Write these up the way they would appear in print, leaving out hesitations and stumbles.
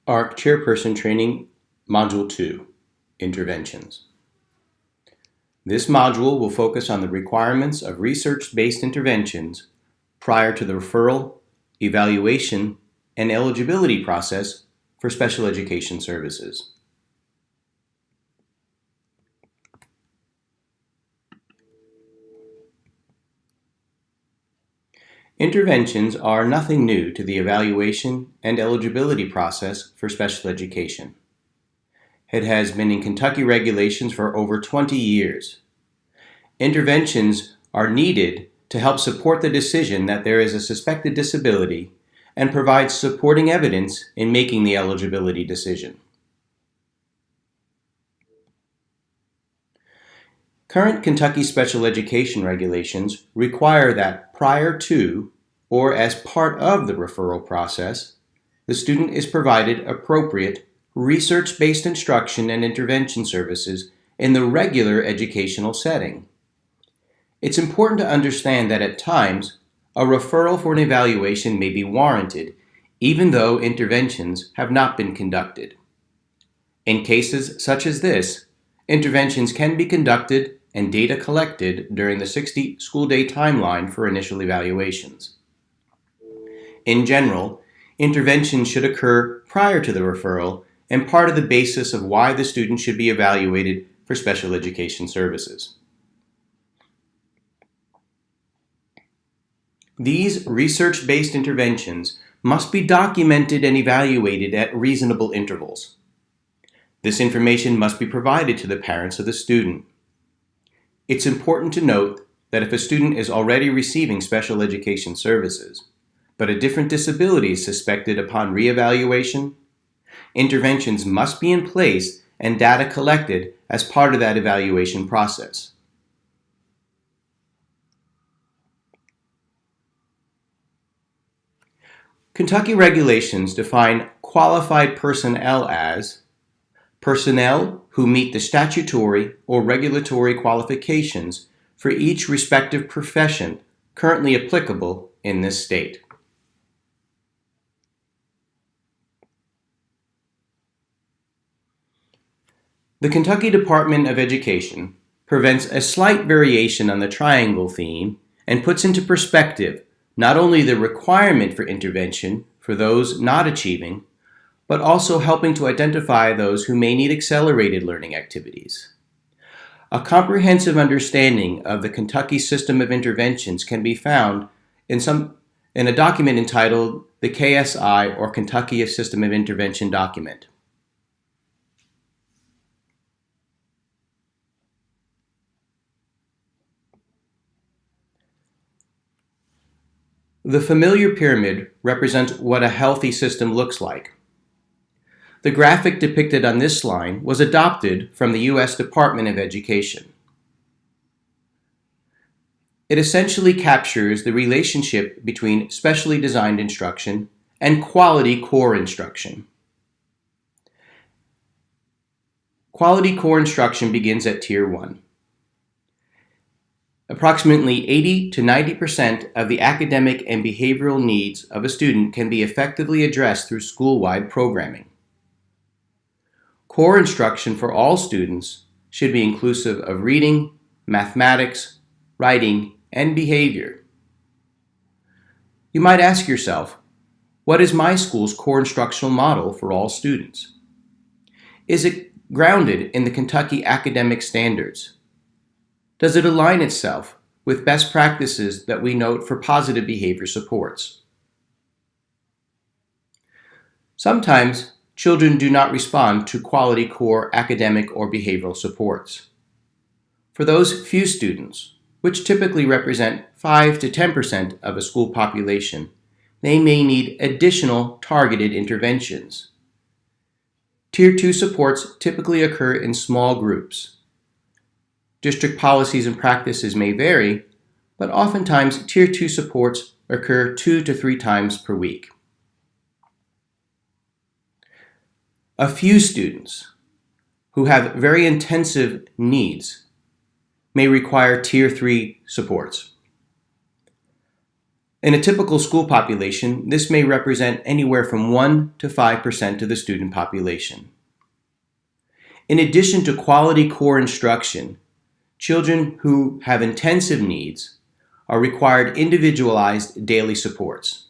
ARC Chairperson Training Module 2, Interventions. This module will focus on the requirements of research-based interventions prior to the referral, evaluation, and eligibility process for special education services. Interventions are nothing new to the evaluation and eligibility process for special education. It has been in Kentucky regulations for over 20 years. Interventions are needed to help support the decision that there is a suspected disability and provide supporting evidence in making the eligibility decision. Current Kentucky special education regulations require that prior to or as part of the referral process, the student is provided appropriate research-based instruction and intervention services in the regular educational setting. It's important to understand that at times, a referral for an evaluation may be warranted even though interventions have not been conducted. In cases such as this, interventions can be conducted and data collected during the 60 school day timeline for initial evaluations. In general, interventions should occur prior to the referral and part of the basis of why the student should be evaluated for special education services. These research-based interventions must be documented and evaluated at reasonable intervals. This information must be provided to the parents of the student. It's important to note that if a student is already receiving special education services, but a different disability is suspected upon reevaluation, interventions must be in place and data collected as part of that evaluation process. Kentucky regulations define qualified personnel as personnel who meet the statutory or regulatory qualifications for each respective profession currently applicable in this state. The Kentucky Department of Education prevents a slight variation on the triangle theme and puts into perspective not only the requirement for intervention for those not achieving, but also helping to identify those who may need accelerated learning activities. A comprehensive understanding of the Kentucky system of interventions can be found in a document entitled the KSI, or Kentucky System of Intervention document. The familiar pyramid represents what a healthy system looks like. The graphic depicted on this line was adopted from the U.S. Department of Education. It essentially captures the relationship between specially designed instruction and quality core instruction. Quality core instruction begins at Tier 1. Approximately 80 to 90% of the academic and behavioral needs of a student can be effectively addressed through school-wide programming. Core instruction for all students should be inclusive of reading, mathematics, writing, and behavior. You might ask yourself, what is my school's core instructional model for all students? Is it grounded in the Kentucky academic standards? Does it align itself with best practices that we note for positive behavior supports? Sometimes, children do not respond to quality core academic or behavioral supports. For those few students, which typically represent 5 to 10% of a school population, they may need additional targeted interventions. Tier 2 supports typically occur in small groups. District policies and practices may vary, but oftentimes Tier 2 supports occur 2 to 3 times per week. A few students who have very intensive needs may require Tier 3 supports. In a typical school population, this may represent anywhere from 1 to 5% of the student population. In addition to quality core instruction, children who have intensive needs are required individualized daily supports.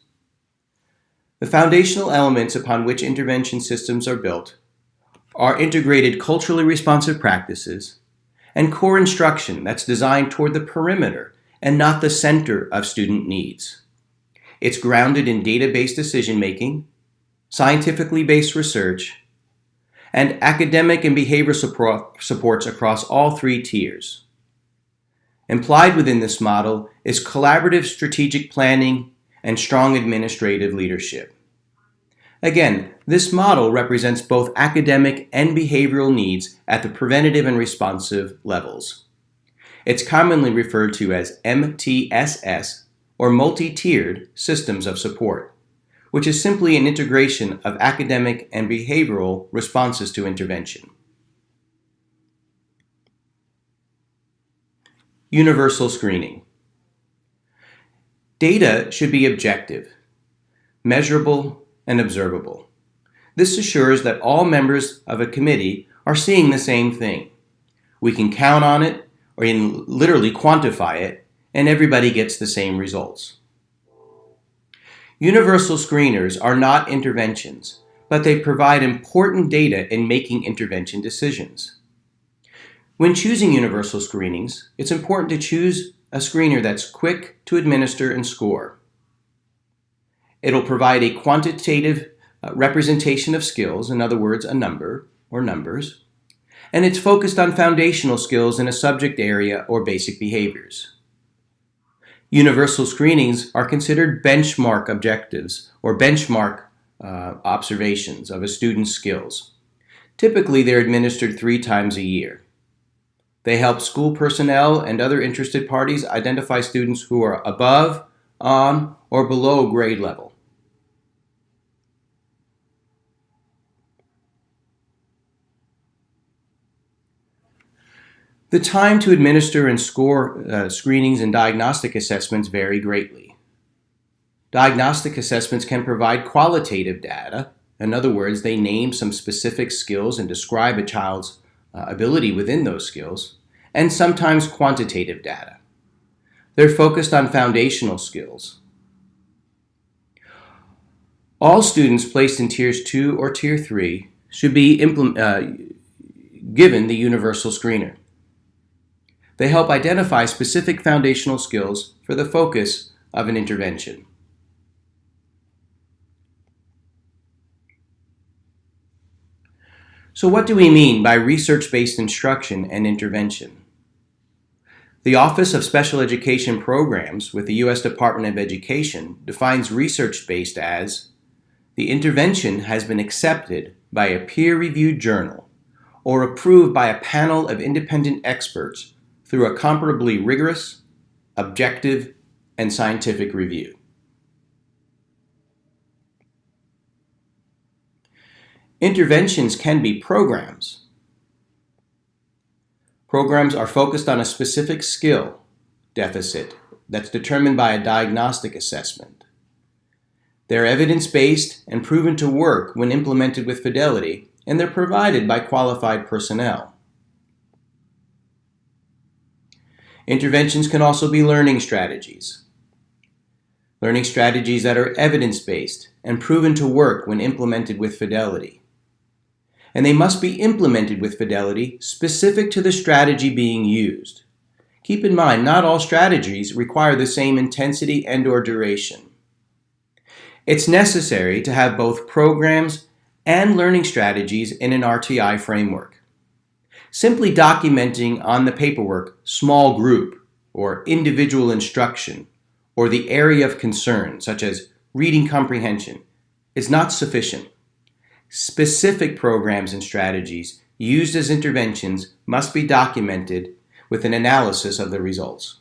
The foundational elements upon which intervention systems are built are integrated culturally responsive practices and core instruction that's designed toward the perimeter and not the center of student needs. It's grounded in data-based decision-making, scientifically based research, and academic and behavioral supports across all 3 tiers. Implied within this model is collaborative strategic planning and strong administrative leadership. Again, this model represents both academic and behavioral needs at the preventative and responsive levels. It's commonly referred to as MTSS, or multi-tiered systems of support, which is simply an integration of academic and behavioral responses to intervention. Universal screening. Data should be objective, measurable, and observable. This assures that all members of a committee are seeing the same thing. We can count on it, or even literally quantify it, and everybody gets the same results. Universal screeners are not interventions, but they provide important data in making intervention decisions. When choosing universal screenings, it's important to choose a screener that's quick to administer and score. It'll provide a quantitative representation of skills, in other words, a number or numbers, and it's focused on foundational skills in a subject area or basic behaviors. Universal screenings are considered benchmark objectives or benchmark observations of a student's skills. Typically, they're administered 3 times a year. They help school personnel and other interested parties identify students who are above, on, or below grade level. The time to administer and score screenings and diagnostic assessments vary greatly. Diagnostic assessments can provide qualitative data. In other words, they name some specific skills and describe a child's ability within those skills, and sometimes quantitative data. They're focused on foundational skills. All students placed in Tiers 2 or Tier 3 should be given the universal screener. They help identify specific foundational skills for the focus of an intervention. So what do we mean by research-based instruction and intervention? The Office of Special Education Programs with the U.S. Department of Education defines research-based as the intervention has been accepted by a peer-reviewed journal or approved by a panel of independent experts through a comparably rigorous, objective, and scientific review. Interventions can be programs. Programs are focused on a specific skill deficit that's determined by a diagnostic assessment. They're evidence-based and proven to work when implemented with fidelity, and they're provided by qualified personnel. Interventions can also be learning strategies. Learning strategies that are evidence-based and proven to work when implemented with fidelity. And they must be implemented with fidelity specific to the strategy being used. Keep in mind, not all strategies require the same intensity and/or duration. It's necessary to have both programs and learning strategies in an RTI framework. Simply documenting on the paperwork small group or individual instruction or the area of concern, such as reading comprehension, is not sufficient. Specific programs and strategies used as interventions must be documented with an analysis of the results.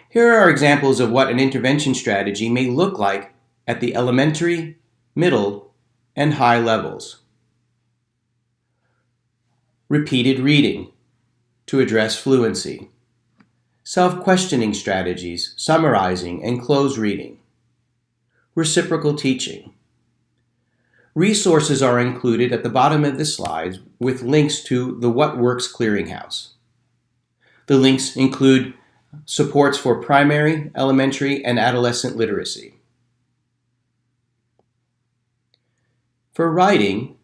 Here are examples of what an intervention strategy may look like at the elementary, middle, and high levels. Repeated reading, to address fluency. Self-questioning strategies, summarizing and close reading. Reciprocal teaching. Resources are included at the bottom of the slides with links to the What Works Clearinghouse. The links include supports for primary, elementary, and adolescent literacy. For writing,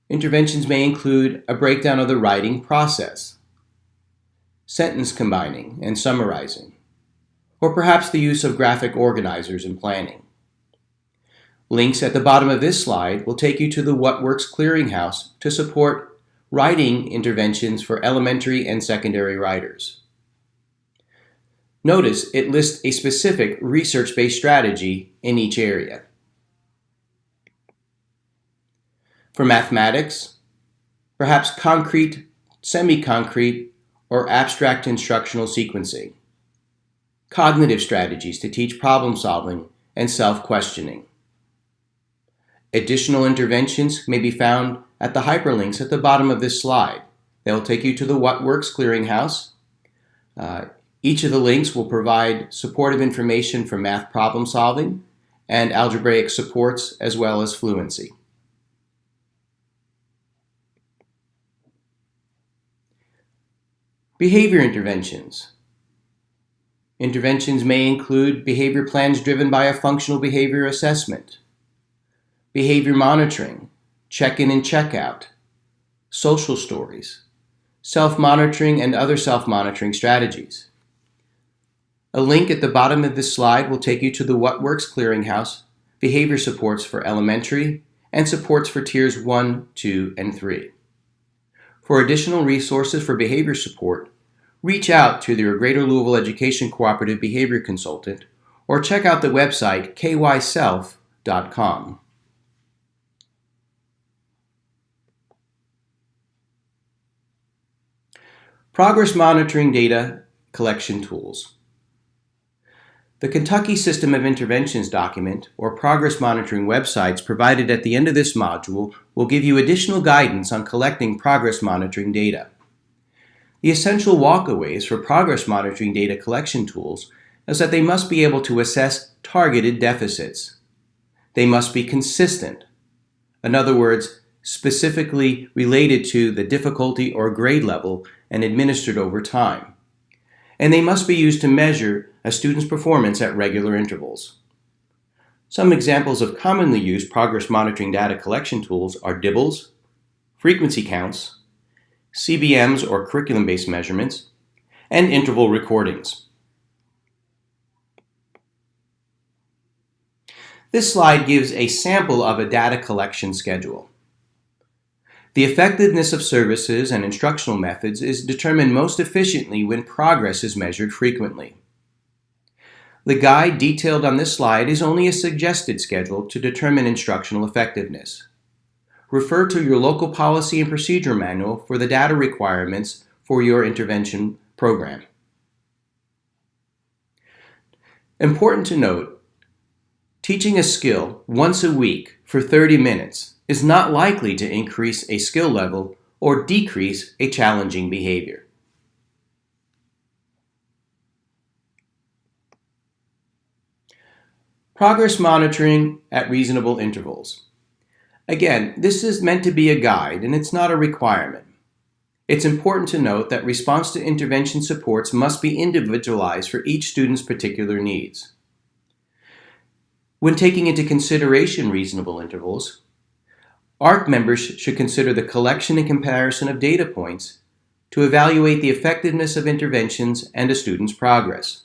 interventions may include a breakdown of the writing process, sentence combining and summarizing, or perhaps the use of graphic organizers in planning. Links at the bottom of this slide will take you to the What Works Clearinghouse to support writing interventions for elementary and secondary writers. Notice it lists a specific research-based strategy in each area. For mathematics, perhaps concrete, semi-concrete, or abstract instructional sequencing. Cognitive strategies to teach problem solving and self-questioning. Additional interventions may be found at the hyperlinks at the bottom of this slide. They'll take you to the What Works Clearinghouse. Each of the links will provide supportive information for math problem solving and algebraic supports as well as fluency. Behavior interventions. Interventions may include behavior plans driven by a functional behavior assessment, behavior monitoring, check-in and check-out, social stories, self-monitoring and other self-monitoring strategies. A link at the bottom of this slide will take you to the What Works Clearinghouse, behavior supports for elementary, and supports for tiers 1, 2, and 3. For additional resources for behavior support, reach out to your Greater Louisville Education Cooperative Behavior Consultant or check out the website kyself.com. Progress monitoring data collection tools. The Kentucky System of Interventions document or progress monitoring websites provided at the end of this module will give you additional guidance on collecting progress monitoring data. The essential walkaways for progress monitoring data collection tools is that they must be able to assess targeted deficits. They must be consistent. In other words, specifically related to the difficulty or grade level and administered over time. And they must be used to measure a student's performance at regular intervals. Some examples of commonly used progress monitoring data collection tools are DIBBLES, frequency counts, CBMs or curriculum-based measurements, and interval recordings. This slide gives a sample of a data collection schedule. The effectiveness of services and instructional methods is determined most efficiently when progress is measured frequently. The guide detailed on this slide is only a suggested schedule to determine instructional effectiveness. Refer to your local policy and procedure manual for the data requirements for your intervention program. Important to note, teaching a skill once a week for 30 minutes is not likely to increase a skill level or decrease a challenging behavior. Progress monitoring at reasonable intervals. Again, this is meant to be a guide and it's not a requirement. It's important to note that response to intervention supports must be individualized for each student's particular needs. When taking into consideration reasonable intervals, ARC members should consider the collection and comparison of data points to evaluate the effectiveness of interventions and a student's progress.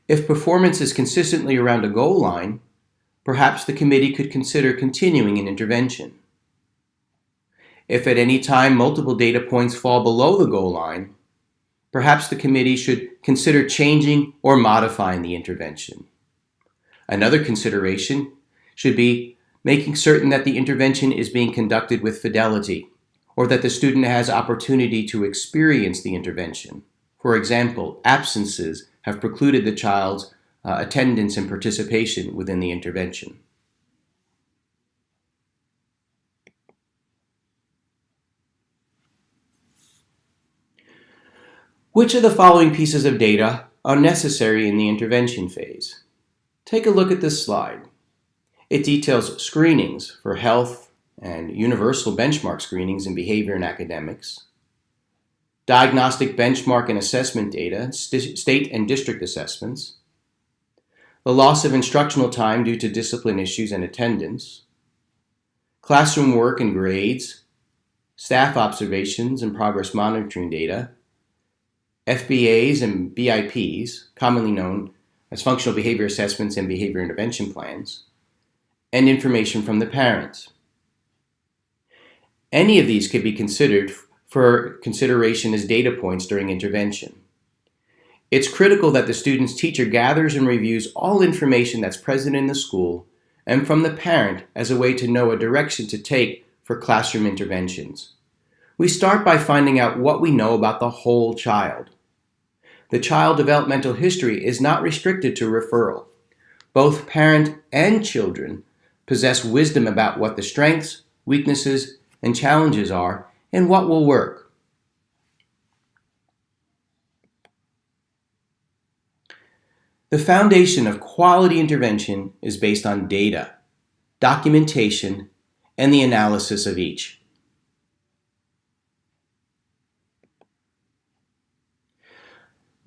If performance is consistently around a goal line, perhaps the committee could consider continuing an intervention. If at any time multiple data points fall below the goal line, perhaps the committee should consider changing or modifying the intervention. Another consideration should be making certain that the intervention is being conducted with fidelity, or that the student has opportunity to experience the intervention. For example, absences have precluded the child's attendance and participation within the intervention. Which of the following pieces of data are necessary in the intervention phase? Take a look at this slide. It details screenings for health and universal benchmark screenings in behavior and academics, diagnostic benchmark and assessment data, state and district assessments, the loss of instructional time due to discipline issues and attendance, classroom work and grades, staff observations and progress monitoring data, FBAs and BIPs, commonly known as functional behavior assessments and behavior intervention plans, and information from the parents. Any of these could be considered for consideration as data points during intervention. It's critical that the student's teacher gathers and reviews all information that's present in the school and from the parent as a way to know a direction to take for classroom interventions. We start by finding out what we know about the whole child. The child developmental history is not restricted to referral. Both parent and children possess wisdom about what the strengths, weaknesses, and challenges are and what will work. The foundation of quality intervention is based on data, documentation, and the analysis of each.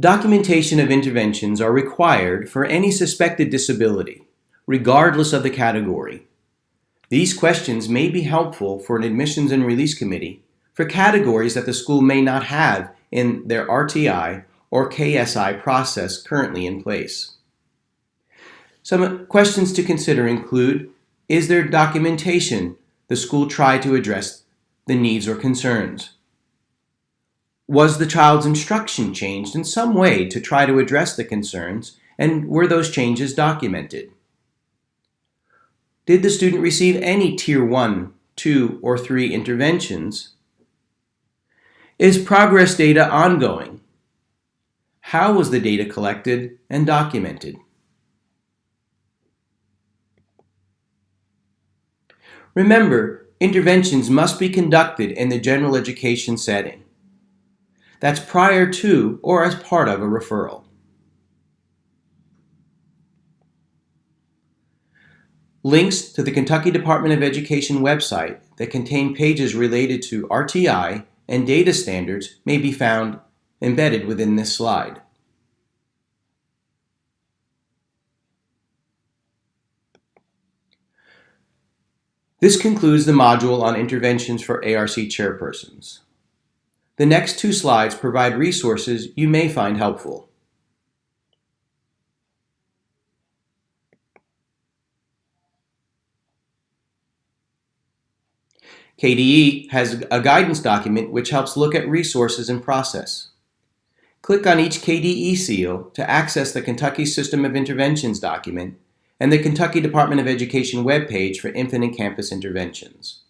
Documentation of interventions are required for any suspected disability, regardless of the category. These questions may be helpful for an admissions and release committee for categories that the school may not have in their RTI or KSI process currently in place. Some questions to consider include, is there documentation the school tried to address the needs or concerns? Was the child's instruction changed in some way to try to address the concerns, and were those changes documented? Did the student receive any Tier 1, 2, or 3 interventions? Is progress data ongoing? How was the data collected and documented? Remember, interventions must be conducted in the general education setting. That's prior to or as part of a referral. Links to the Kentucky Department of Education website that contain pages related to RTI and data standards may be found embedded within this slide. This concludes the module on interventions for ARC chairpersons. The next 2 slides provide resources you may find helpful. KDE has a guidance document which helps look at resources and process. Click on each KDE seal to access the Kentucky System of Interventions document and the Kentucky Department of Education webpage for Infinite Campus Interventions.